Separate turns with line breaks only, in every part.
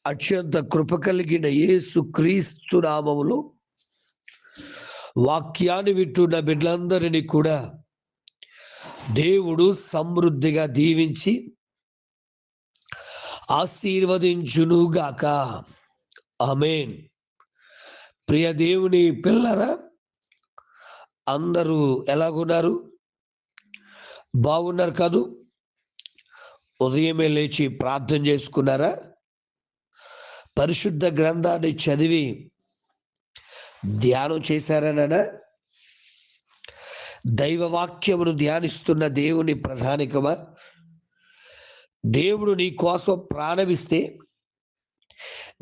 అత్యంత కృప కలిగిన యేసు క్రీస్తు నామములో వాక్యాన్ని వింటున్న బిడ్డలందరినీ కూడా దేవుడు సమృద్ధిగా దీవించి ఆశీర్వదించునుగాక. ఆమేన్. ప్రియ దేవుని పిల్లరా, అందరూ ఎలాగున్నారు? బాగున్నారు కదూ? ఉదయమే లేచి ప్రార్థన చేసుకున్నారా? పరిశుద్ధ గ్రంథాన్ని చదివి ధ్యానం చేశారనా? దైవవాక్యమును ధ్యానిస్తున్న దేవుని ప్రధానికమా? దేవుడు నీ కోసం ప్రాణమిస్తే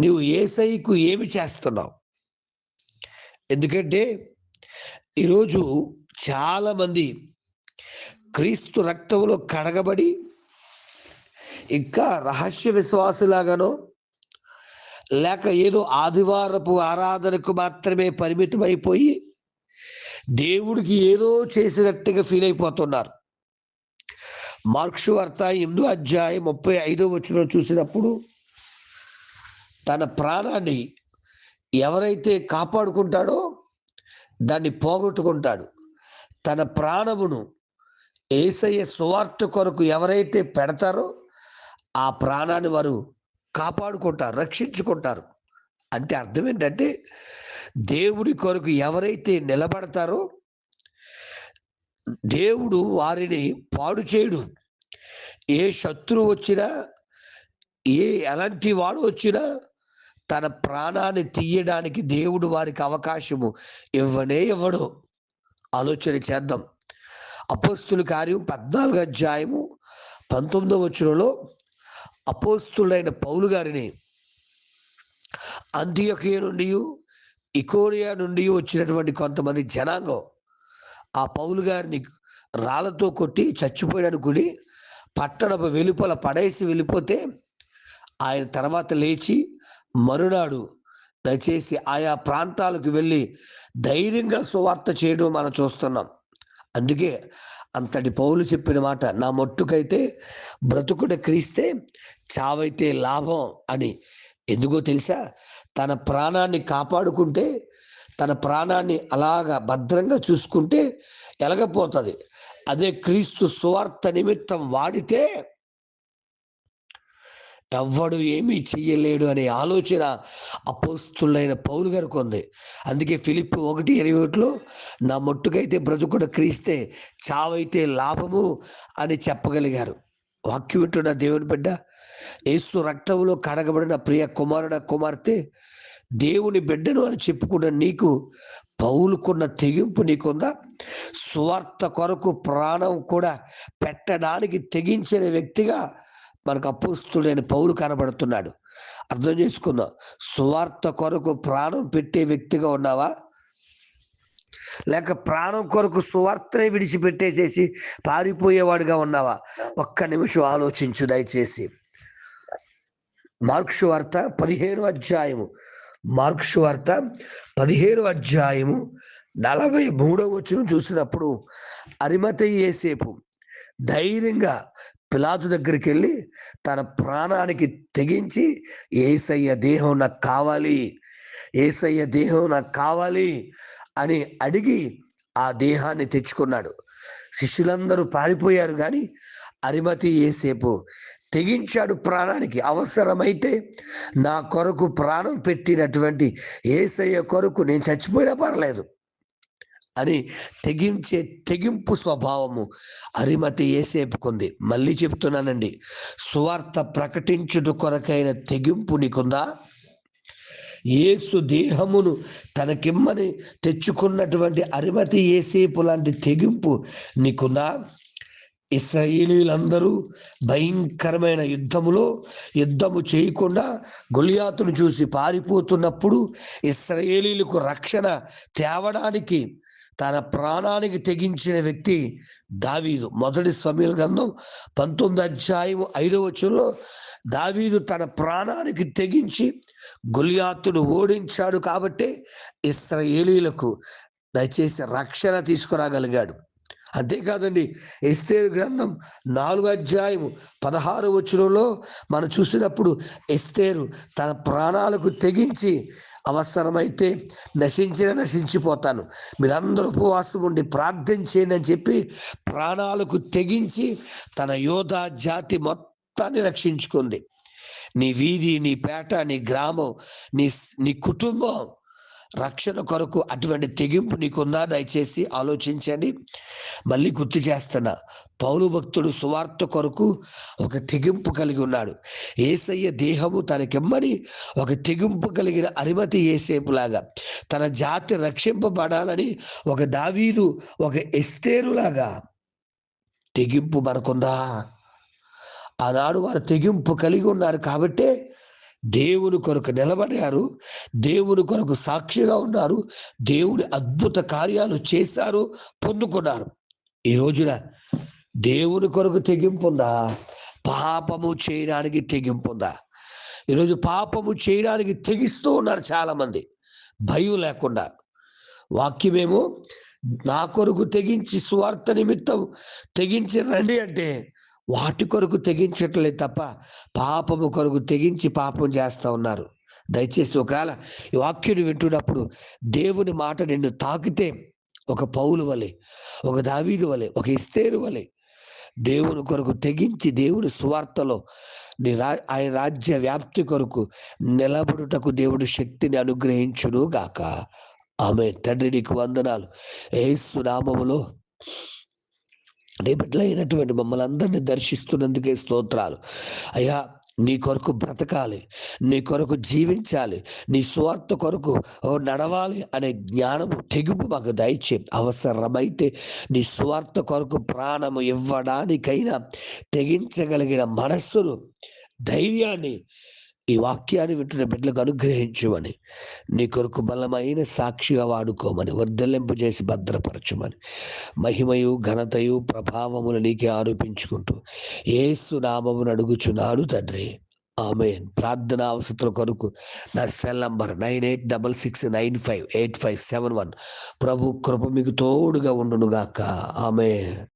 నీవు యేసయ్యకు ఏమి చేస్తున్నావు? ఎందుకంటే ఈరోజు చాలామంది క్రీస్తు రక్తంలో కడగబడి ఇంకా రహస్య విశ్వాసులాగానో లేక ఏదో ఆదివారపు ఆరాధనకు మాత్రమే పరిమితమైపోయి దేవుడికి ఏదో చేసినట్టుగా ఫీల్ అయిపోతున్నారు. మార్కు వార్త 8వ అధ్యాయం 35వ వచనం చూసినప్పుడు, తన ప్రాణాన్ని ఎవరైతే కాపాడుకుంటాడో దాన్ని పోగొట్టుకుంటాడు. తన ప్రాణమును యేసయ్య సువార్త కొరకు ఎవరైతే పెడతారో ఆ ప్రాణాన్ని వారు కాపాడుకుంటారు, రక్షించుకుంటారు. అంటే అర్థం ఏంటంటే, దేవుడి కొరకు ఎవరైతే నిలబడతారో దేవుడు వారిని పాడు చేయడు. ఏ శత్రువు వచ్చినా, ఎలాంటి వాడు వచ్చినా తన ప్రాణాన్ని తీయడానికి దేవుడు వారికి అవకాశము ఇవ్వడు. ఆలోచన చేద్దాం. అపోస్తుల కార్యం 14వ అధ్యాయము 19వ వచనంలో అపోస్తులైన పౌలు గారిని అంతియోకియ నుండి, ఇకోనియా నుండి వచ్చినటువంటి కొంతమంది జనాంగం ఆ పౌలు గారిని రాళ్లతో కొట్టి చచ్చిపోయాడనుకుని పట్టణపు వెలుపల పడేసి వెళ్ళిపోతే, ఆయన తర్వాత లేచి మరునాడు దయచేసి ఆయా ప్రాంతాలకు వెళ్ళి ధైర్యంగా సువార్త చేయడం మనం చూస్తున్నాం. అందుకే అంతటి పౌలు చెప్పిన మాట, నా మట్టుకైతే బ్రతుకుట క్రీస్తే, చావైతే లాభం అని. ఎందుకో తెలుసా? తన ప్రాణాన్ని కాపాడుకుంటే, తన ప్రాణాన్ని అలాగా భద్రంగా చూసుకుంటే ఎలగపోతుంది. అదే క్రీస్తు సువార్త నిమిత్తం వాడితే ఎవ్వడు ఏమీ చెయ్యలేడు అనే ఆలోచన అపోస్తులైన పౌలు గారికి ఉంది. అందుకే ఫిలిప్పీ 1:21లో నా మట్టుకైతే బ్రతుకుట క్రీస్తే, చావైతే లాభము అని చెప్పగలిగారు. వాక్యం వింటున్న దేవుని బిడ్డ, యేసు రక్తంలో కడగబడిన ప్రియ కుమారుడ కుమార్తె, దేవుని బిడ్డను అని చెప్పుకున్న నీకు పౌలుకున్న తెగింపు నీకుందా? సువార్త కొరకు ప్రాణం కూడా పెట్టడానికి తెగించిన వ్యక్తిగా మనకు అపోస్తులైన పౌలు కనబడుతున్నాడు. అర్థం చేసుకుందాం. సువార్త కొరకు ప్రాణం పెట్టే వ్యక్తిగా ఉన్నావా? లేక ప్రాణం కొరకు సువార్తనే విడిచిపెట్టేసేసి పారిపోయేవాడుగా ఉన్నావా? ఒక్క నిమిషం ఆలోచించు దయచేసి. మార్కు వార్త 15వ అధ్యాయము, మార్కు వార్త 15వ అధ్యాయము 43వ వచనం చూసినప్పుడు, అరిమతయి యోసేపు ధైర్యంగా పిలాతు దగ్గరికి వెళ్ళి తన ప్రాణానికి తెగించి, యేసయ్య దేహం నాకు కావాలి, యేసయ్య దేహం నాకు కావాలి అని అడిగి ఆ దేహాన్ని తెచ్చుకున్నాడు. శిష్యులందరూ పారిపోయారు, కానీ అరిమతయి యోసేపు తెగించాడు ప్రాణానికి. అవసరమైతే నా కొరకు ప్రాణం పెట్టినటువంటి యేసయ్య కొరకు నేను చచ్చిపోయినా పర్లేదు అని తెగింపు స్వభావము అరిమతయి యోసేపుకుంది. మళ్ళీ చెప్తున్నానండి, సువార్త ప్రకటించుట కొరకైన తెగింపు నీకుందా? యేసు దేహమును తనకిమ్మని తెచ్చుకున్నటువంటి అరిమతయి యోసేపు లాంటి తెగింపు నీకుందా? ఇశ్రాయేలీయులందరూ భయంకరమైన యుద్ధము చేయకుండా గొలియాతును చూసి పారిపోతున్నప్పుడు ఇశ్రాయేలీయులకు రక్షణ తేవడానికి తన ప్రాణానికి తెగించిన వ్యక్తి దావీదు. మొదటి సమూయేలు గ్రంథం 19వ అధ్యాయం 5వ వచనంలో దావీదు తన ప్రాణానికి తెగించి గొలియాతును ఓడించాడు కాబట్టి ఇశ్రాయేలీయులకు దయచేసి రక్షణ తీసుకురాగలిగాడు. అంతేకాదండి, ఎస్తేరు గ్రంథం 4 అధ్యాయము 16 వచనంలో మనం చూసినప్పుడు ఎస్తేరు తన ప్రాణాలకు తెగించి అవసరమైతే నశించిపోతాను, మీరందరూ ఉపవాసం ఉండి ప్రార్థన చేయండి అని చెప్పి ప్రాణాలకు తెగించి తన యోధా జాతి మొత్తాన్ని రక్షించుకుంది. నీ వీధి, నీ పేట, నీ గ్రామం, నీ కుటుంబం రక్షణ కొరకు అటువంటి తెగింపు నీకుందా? దయచేసి ఆలోచించండి. మళ్ళీ గుర్తు చేస్తున్నా, పౌలు భక్తుడు సువార్త కొరకు ఒక తెగింపు కలిగి ఉన్నాడు. యేసయ్య దేహము తనకిమ్మని ఒక తెగింపు కలిగిన అరిమతి యేసేపులాగా, తన జాతి రక్షింపబడాలని ఒక దావీదు, ఒక ఎస్తేరులాగా తెగింపు మనకుందా? ఆనాడు వారు తెగింపు కలిగి ఉన్నారు కాబట్టే దేవుని కొరకు నిలబడారు, దేవుని కొరకు సాక్షిగా ఉన్నారు, దేవుని అద్భుత కార్యాలు చేశారు, పొందుకున్నారు. ఈ రోజున దేవుని కొరకు తెగింపు ఉందా? పాపము చేయడానికి తెగింపు ఉందా? ఈరోజు పాపము చేయడానికి తెగిస్తూ ఉన్నారు చాలామంది, భయం లేకుండా. వాక్యమేమో నా కొరకు తెగించి సువార్త నిమిత్తం తెగించి రండి అంటే వాటి కొరకు తెగించట్లేదు తప్ప పాపము కొరకు తెగించి పాపం చేస్తూ ఉన్నారు. దయచేసి ఒకవేళ ఈ వాక్యుని వింటున్నప్పుడు దేవుని మాట నిన్ను తాకితే ఒక పౌలు వలె, ఒక దావీదు వలె, ఒక ఎస్తేరు వలె దేవుని కొరకు తెగించి దేవుని సువార్తలో ఆయన రాజ్య వ్యాప్తి కొరకు నిలబడుటకు దేవుడు శక్తిని అనుగ్రహించును గాక. ఆమేన్. తండ్రి నీకు వందనాలు. యేసు నామములో నీ బిడ్డలైనటువంటి మమ్మల్ని అందరినీ దర్శిస్తున్నందుకే స్తోత్రాలు అయ్యా. నీ కొరకు బ్రతకాలి, నీ కొరకు జీవించాలి, నీ స్వార్థ కొరకు నడవాలి అనే జ్ఞానము, తెగింపు మాకు దయచే. అవసరమైతే నీ స్వార్థ కొరకు ప్రాణము ఇవ్వడానికైనా తెగించగలిగిన మనస్సును, ధైర్యాన్ని ఈ వాక్యాన్ని వింటున్న బిడ్డలకు అనుగ్రహించమని, నీ కొరకు బలమైన సాక్షిగా వాడుకోమని, వర్ధలింపు చేసి భద్రపరచమని, మహిమయు ఘనతయు ప్రభావములు నీకే ఆరోపించుకుంటూ యేసు నామమును అడుగుచున్నాను తండ్రి. ఆమేన్. ప్రార్థనా అవసరతల కొరకు నా సెల్ నంబర్ 9866958571. ప్రభు కృప మీకు తోడుగా ఉండునుగాక. ఆమేన్.